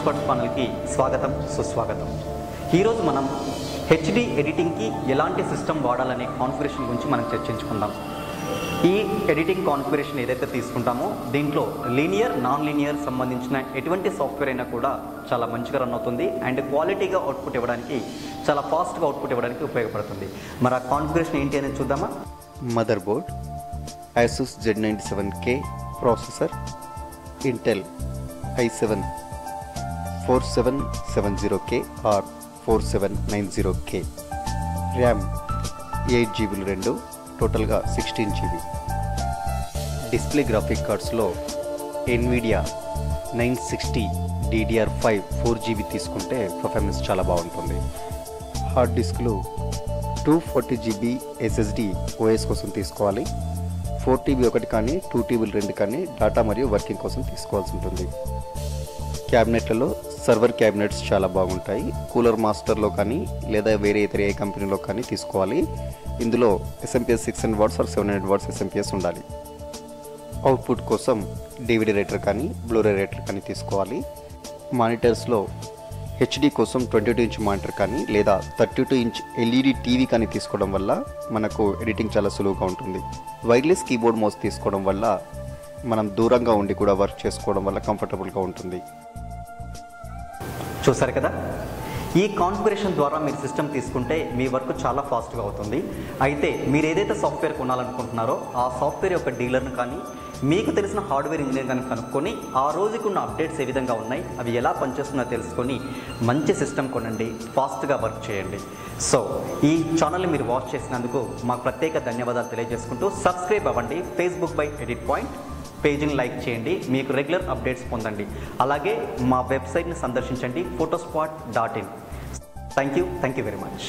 Expert ఛానల్కి స్వాగతం సుస్వాగతం. ఈరోజు మనం హెచ్డి ఎడిటింగ్కి ఎలాంటి సిస్టమ్ వాడాలనే కాన్ఫిగరేషన్ గురించి మనం చర్చించుకుందాం. ఈ ఎడిటింగ్ కాన్ఫిగరేషన్ ఏదైతే తీసుకుంటామో దీంట్లో లీనియర్ నాన్ లీనియర్ సంబంధించిన ఎటువంటి సాఫ్ట్వేర్ అయినా కూడా చాలా మంచిగా రన్ అవుతుంది అండ్ క్వాలిటీగా అవుట్పుట్ ఇవ్వడానికి చాలా ఫాస్ట్గా అవుట్పుట్ ఇవ్వడానికి ఉపయోగపడుతుంది. మరి ఆ కాన్ఫిగరేషన్ ఏంటి అనేది చూద్దామా. Mother board Asus Z97K processor, Intel i7 4770K or 4790K, RAM 8GB 2, టోటల్గా 16GB. Display graphic కార్డ్స్లో NVIDIA 960 DDR5 4GB తీసుకుంటే పర్ఫార్మెన్స్ చాలా బాగుంటుంది. హార్డ్ డిస్క్లు 240GB SSD OS కోసం తీసుకోవాలి. 4TB ఒకటి కానీ 2TB 2 కానీ డేటా మరియు వర్కింగ్ కోసం తీసుకోవాల్సి ఉంటుంది. క్యాబినెట్లలో సర్వర్ క్యాబినెట్స్ చాలా బాగుంటాయి. కూలర్ మాస్టర్లో కానీ లేదా వేరే ఇతర ఏ కంపెనీలో కానీ తీసుకోవాలి. ఇందులో SMPS 600 watts or 700 watts SMPS ఉండాలి. అవుట్పుట్ కోసం DVD రైటర్ కానీ బ్లూరే రైటర్ కానీ తీసుకోవాలి. మానిటర్స్లో HD కోసం 22 ఇంచ్ మానిటర్ కానీ లేదా 32 ఇంచ్ LED టీవీ కానీ తీసుకోవడం వల్ల మనకు ఎడిటింగ్ చాలా సులువుగా ఉంటుంది. వైర్లెస్ కీబోర్డ్ మౌస్ తీసుకోవడం వల్ల మనం దూరంగా ఉండి కూడా వర్క్ చేసుకోవడం వల్ల కంఫర్టబుల్గా ఉంటుంది. చూసారు కదా, ఈ కాన్ఫిగరేషన్ ద్వారా మీరు సిస్టమ్ తీసుకుంటే మీ వర్క్ చాలా ఫాస్ట్గా అవుతుంది. అయితే మీరు ఏదైతే సాఫ్ట్వేర్ కొనాలనుకుంటున్నారో ఆ సాఫ్ట్వేర్ యొక్క డీలర్ను కానీ మీకు తెలిసిన హార్డ్వేర్ ఇంజనీర్ కానీ కనుక్కొని ఆ రోజుకు ఉన్న అప్డేట్స్ ఏ విధంగా ఉన్నాయి, అవి ఎలా పనిచేస్తున్నాయో తెలుసుకొని మంచి సిస్టమ్ కొనండి, ఫాస్ట్గా వర్క్ చేయండి. సో ఈ ఛానల్ని మీరు వాచ్ చేసినందుకు మాకు ప్రత్యేక ధన్యవాదాలు తెలియజేసుకుంటూ సబ్స్క్రైబ్ అవ్వండి. ఫేస్బుక్ బై ఎడిట్ పాయింట్ పేజీని లైక్ చేయండి, మీకు రెగ్యులర్ అప్డేట్స్ పొందండి. అలాగే మా వెబ్సైట్ని సందర్శించండి photospot.in. Thank you very much.